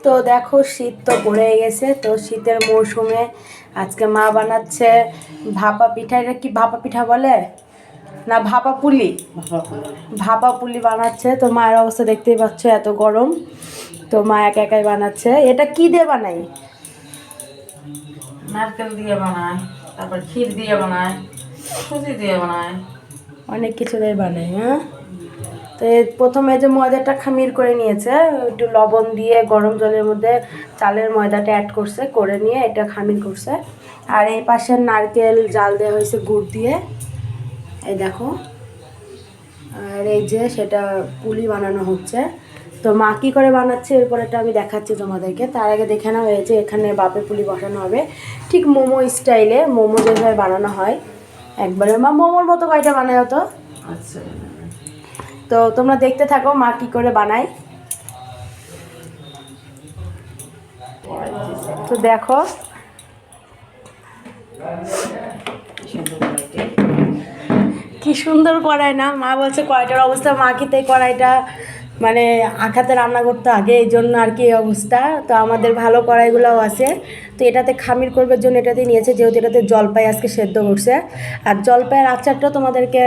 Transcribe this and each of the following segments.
তো দেখো শীত তো পড়ে গেছে, তো শীতের মৌসুমে আজকে মা বানাচ্ছে ভাপা পিঠা। এটা কি ভাপা পিঠা বলে না ভাপা পুলি? ভাপা পুলি বানাচ্ছে। তো মায়ের অবস্থা দেখতেই পাচ্ছ, এত গরম। তো মা একা একাই বানাচ্ছে। এটা কি দিয়ে বানাই? নারকেল দিয়ে বানায়, তারপর ক্ষীর দিয়ে বানায়, সুজি দিয়ে বানায়, অনেক কিছু দিয়ে বানাই। হ্যাঁ, তো প্রথমে যে ময়দাটা খামির করে নিয়েছে, একটু লবণ দিয়ে গরম জলের মধ্যে চালের ময়দাটা অ্যাড করছে, করে নিয়ে এটা খামির করছে। আর এই পাশে নারকেল জাল দেওয়া হয়েছে গুড় দিয়ে, এই দেখো। আর এই যে সেটা পুলি বানানো হচ্ছে। তো মা কী করে বানাচ্ছে এরপর এটা আমি দেখাচ্ছি তোমাদেরকে। তার আগে দেখে নেওয়া হয়েছে এখানে বাপের পুলি বসানো হবে, ঠিক মোমো স্টাইলে, মোমো যেভাবে বানানো হয় একবারে। মা মোমোর মতো কয়টা বানায় হতো? আচ্ছা। তো তোমরা দেখতে থাকো মা কী করে বানায়। তো দেখো কি সুন্দর কড়াই না? মা বলছে কড়াইটার অবস্থা, মা কি তাই কড়াইটা মানে আখাতে রান্না করতে আগে, এই জন্য আর কি এই অবস্থা। তো আমাদের ভালো কড়াইগুলোও আছে। তো এটাতে খামির করবার জন্য এটাতে নিয়েছে, যেহেতু এটাতে জলপাই আজকে সেদ্ধ করছে। আর জলপাইয়ের আচারটা তোমাদেরকে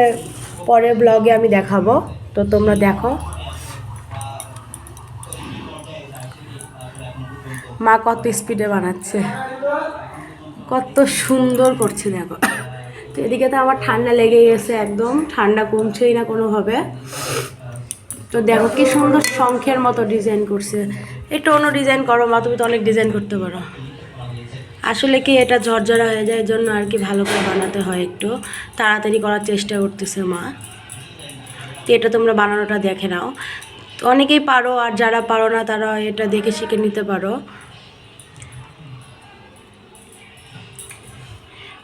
পরের ব্লগে আমি দেখাবো, তো তোমরা দেখো। মা কত স্পিডে বানাচ্ছে, কত সুন্দর করছে দেখো। তো এদিকে তো আমার ঠান্ডা লেগে গেছে, একদম ঠান্ডা কমছেই না কোনোভাবে। তো দেখো কি সুন্দর শঙ্খের মতো ডিজাইন করছে। একটু অন্য ডিজাইন করো মা, তুমি তো অনেক ডিজাইন করতে পারো। আসলে কি এটা ঝরঝরা হয়ে যায়, এই জন্য আর কি ভালো করে বানাতে হয়, একটু তাড়াতাড়ি করার চেষ্টা করতেছে মা। তো এটা তোমরা বানানোটা দেখে নাও। তো অনেকেই পারো, আর যারা পারো না তারা এটা দেখে শিখে নিতে পারো।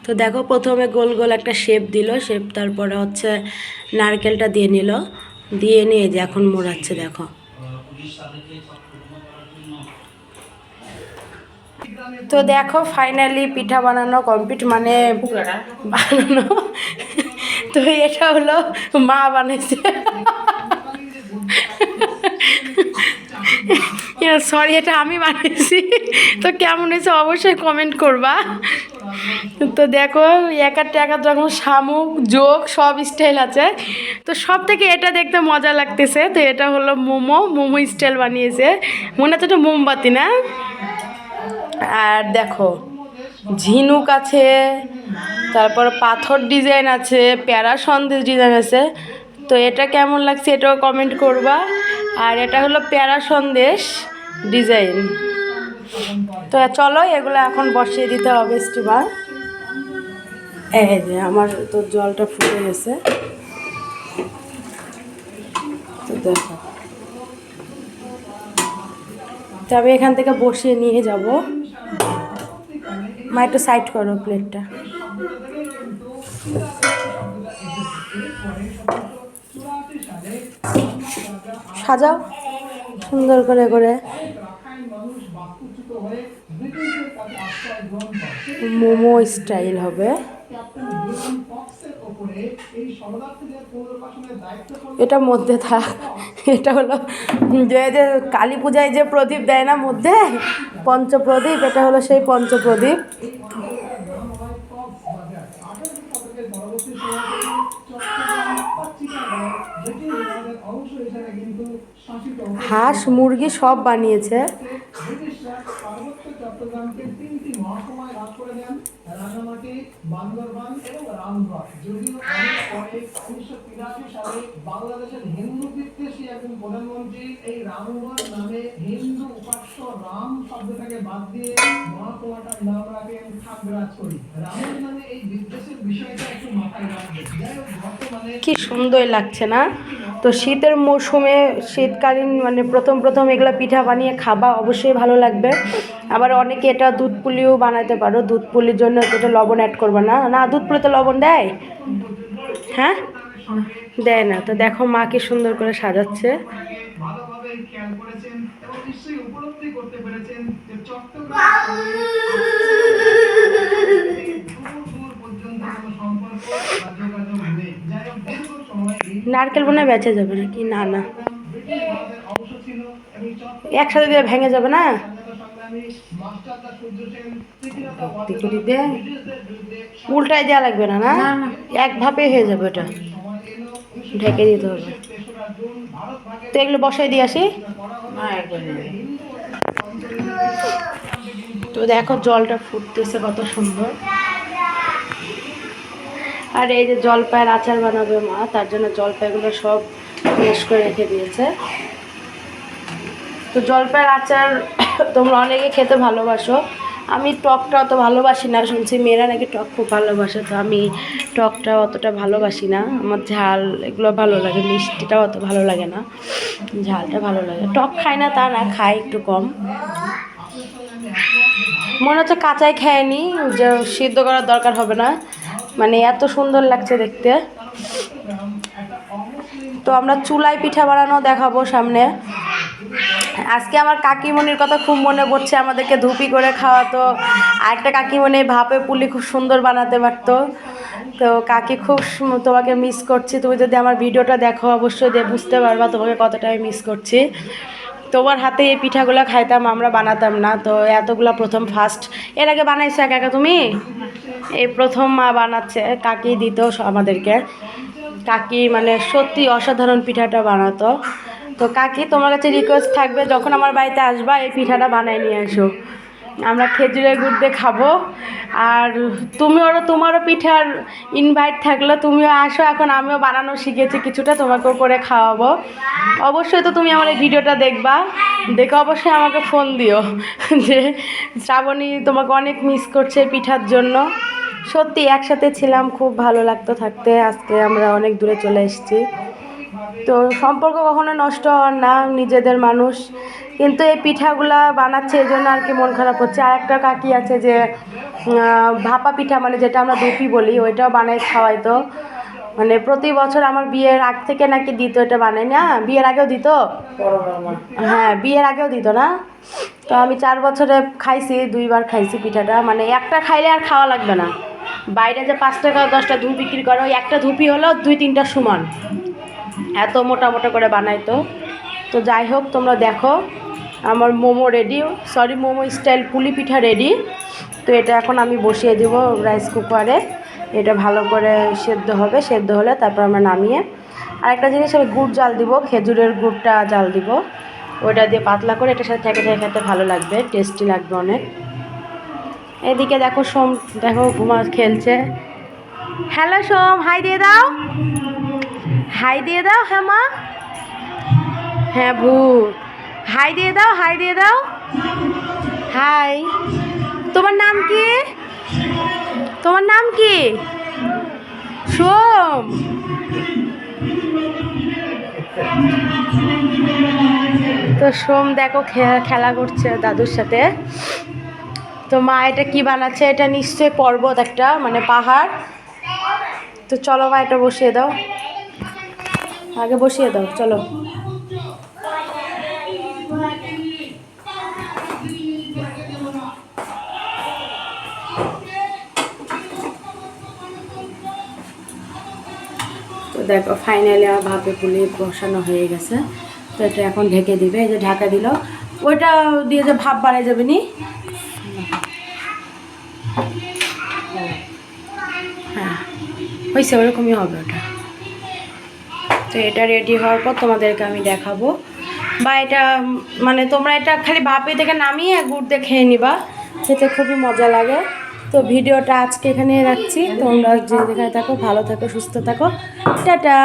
তো দেখো প্রথমে গোল গোল একটা শেপ দিল, শেপ তারপরে হচ্ছে নারকেলটা দিয়ে নিল, দিয়ে নিয়ে যে এখন মোড়াচ্ছে দেখো। তো দেখো ফাইনালি পিঠা বানানো কমপ্লিট, মানে বানানো। তো এটা হলো মা বানাইছে। সরি, এটা আমি বানিয়েছি। তো কেমন হয়েছে অবশ্যই কমেন্ট করবা। তো দেখো একার টাকার যখন শামুক যোগ সব স্টাইল আছে। তো সব থেকে এটা দেখতে মজা লাগতেছে। তো এটা হলো মোমো, মোমো স্টাইল বানিয়েছে, মনে হচ্ছে এটা মোমবাতি না? আর দেখো ঝিনুক আছে, তারপর পাথর ডিজাইন আছে, প্যারা সন্দেশ ডিজাইন আছে। তো এটা কেমন লাগছে এটাও কমেন্ট করবা। আর এটা হলো প্যারা সন্দেশ ডিজাইন। তো চলো এগুলো এখন বসিয়ে দিতে হবে স্টিমার। এই যে আমার তো জলটা ফুটে গেছে, তো দেখো। তো আমি এখান থেকে বসিয়ে নিয়ে যাব। মা একটু সাইড করো প্লেটটা, সাজাও সুন্দর করে করে। মোমো স্টাইল হবে এটা, মধ্যে থাক। এটা হলো যে যে কালী পূজায় যে প্রদীপ দেয় না মধ্যে, পঞ্চপ্রদীপ, এটা হলো সেই পঞ্চপ্রদীপ। হাঁস মুরগি সব বানিয়েছে। বাংলাদেশের হিন্দু বিদ্বেষী একজন প্রধানমন্ত্রী এই রামগড় নামে হিন্দু উপাস্য রাম শব্দটাকে বাদ দিয়ে মহাকুমাটার নাম রাখেন খাগরাজ করি। রামের নামে এই বিদ্বেষের বিষয়টা একটু মাথায় রাখবেন। কি সুন্দর লাগছে না? তো শীতের মৌসুমে শীতকালীন মানে প্রথম প্রথম এগুলা পিঠা বানিয়ে খাবা, অবশ্যই ভালো লাগবে। আবার অনেকে এটা দুধ পুলিও বানাতে পারো। দুধ পুলির জন্য এটা লবণ অ্যাড করবে না, না দুধ পুলিতে লবণ দেয়? হ্যাঁ দেয় না। তো দেখো মা কি সুন্দর করে সাজাচ্ছে। নারকেল বোনা বেঁচে যাবে নাকি? না না, একসাথে দিয়ে ভেঙে যাবে না? ভর্তি করে দে। উল্টায় দেওয়া লাগবে না, না? না, না। এক ভাপে হয়ে যাবে ওটা, ঢেকে দিতে হবে। তো এগুলো বসাই দিয়ে আসি। না, একবার নেবে। তো দেখো জলটা ফুটতেছে কত সুন্দর। আর এই যে জলপাইয়ের আচার বানাবে মা, তার জন্য জলপাইগুলো সব ফ্রেশ করে রেখে দিয়েছে। তো জলপাইয়ের আচার তোমরা অনেকে খেতে ভালোবাসো, আমি টকটা অত ভালোবাসি না, শুনছি মেয়েরা নাকি টক খুব ভালোবাসে, তো আমি টকটা অতটা ভালোবাসি না। আমার ঝাল এগুলো ভালো লাগে, মিষ্টিটাও অত ভালো লাগে না, ঝালটা ভালো লাগে। টক খাই না তা না, খাই একটু কম। মনে হচ্ছে কাঁচাই খেয়ে নি, যে সিদ্ধ করার দরকার হবে না, মানে এত সুন্দর লাগছে দেখতে। তো আমরা চুলায় পিঠা বানানো দেখাবো সামনে। আজকে আমার কাকিমণির কথা খুব মনে পড়ছে, আমাদেরকে ধুপি করে খাওয়াতো। আরেকটা কাকিমণি ভাপে পুলি খুব সুন্দর বানাতে পারতো। তো কাকি খুব তোমাকে মিস করছি, তুমি যদি আমার ভিডিওটা দেখো অবশ্যই বুঝতে পারবা তোমাকে কতটা আমি মিস করছি। তোমার হাতে এই পিঠাগুলো খাইতাম, আমরা বানাতাম না, তো এতগুলো প্রথম ফার্স্ট। এর আগে বানাইছো একা একা তুমি? এই প্রথম মা বানাচ্ছে, কাকি দিত আমাদেরকে। কাকি মানে সত্যি অসাধারণ পিঠাটা বানাতো। তো কাকি তোমার কাছে রিকোয়েস্ট থাকবে, যখন আমার বাড়িতে আসবা এই পিঠাটা বানাই নিয়ে আসো, আমরা খেজুরের গুড় দিয়ে খাবো। আর তোমারও পিঠার ইনভাইট থাকলো, তুমিও আসো, এখন আমিও বানানো শিখেছি কিছুটা, তোমাকেও করে খাওয়াবো। অবশ্যই তো তুমি আমার এই ভিডিওটা দেখবা, দেখে অবশ্যই আমাকে ফোন দিও যে শ্রাবণী তোমাকে অনেক মিস করছে পিঠার জন্য। সত্যি একসাথে ছিলাম, খুব ভালো লাগতো থাকতে, আজকে আমরা অনেক দূরে চলে এসেছি। তো সম্পর্ক কখনো নষ্ট হওয়ার না, নিজেদের মানুষ। কিন্তু এই পিঠাগুলা বানাচ্ছে এই জন্য আর কি মন খারাপ হচ্ছে। আর একটা কাকি আছে যে ভাপা পিঠা, মানে যেটা আমরা দুপি বলি, ওইটাও বানাই খাওয়াইতো। মানে প্রতি বছর আমার বিয়ের আগ থেকে নাকি দিত, এটা বানাই না, বিয়ের আগেও দিত। হ্যাঁ, বিয়ের আগেও দিত না। তো আমি 4 বছরে খাইছি, 2বার খাইছি পিঠাটা, মানে একটা খাইলে আর খাওয়া লাগবে না। বাইরে যে 5 টাকা 10টা ধূপ বিক্রি করে, ওই একটা ধূপই হলো 2-3টা সমান, এত মোটা মোটা করে বানাইতো। তো যাই হোক, তোমরা দেখো আমার momo ready, sorry momo style পুলি পিঠা রেডি। তো এটা এখন আমি বসিয়ে দেব রাইস কুকারে, এটা ভালো করে সেদ্ধ হবে, সেদ্ধ হলে তারপর আমরা নামিয়ে আরেকটা জিনিস আমি গুড় জাল দিব, খেজুরের গুড়টা জাল দিব, ওইটা দিয়ে পাতলা করে এটার সাথে থেকে থেকে খেতে ভালো লাগবে, টেস্টি লাগবে অনেক। এদিকে দেখো সোম, দেখো খেলছে। হ্যালো সোম, হাই দিয়ে দাও, হাই দিয়ে দাও। হ্যাঁ মা, হ্যাঁ ভূত, হাই দিয়ে দাও, হাই দিয়ে দাও, হাই। তোমার নাম কি? তোমার নাম কি? সোম। তো সোম দেখো খেলা করছে দাদুর সাথে। তো মা এটা কি বানাচ্ছে, এটা নিশ্চয়ই পর্বত একটা, মানে পাহাড়। তো চলো মা এটা বসিয়ে দাও, আগে বসিয়ে দাও, চলো। তো দেখো ফাইনালি আমার ভাপে পুলি বসানো হয়ে গেছে। তো এটা এখন ঢেকে দিবে, এই যে ঢাকা দিল, ওইটা দিয়ে যে ভাপ বাড়াই যাবে নি। হ্যাঁ হয়েছে, ওরকমই হবে ওটা। তো এটা রেডি হওয়ার পর তোমাদেরকে আমি দেখাবো, বা এটা মানে তোমরা এটা খালি ভাপে থেকে নামিয়ে গুড় দিয়ে খেয়ে নিবা, খেতে খুবই মজা লাগে। তো ভিডিওটা আজকে এখানে রাখছি, তোমরা যে যেখানে থাকো ভালো থাকো, সুস্থ থাকো, টাটা।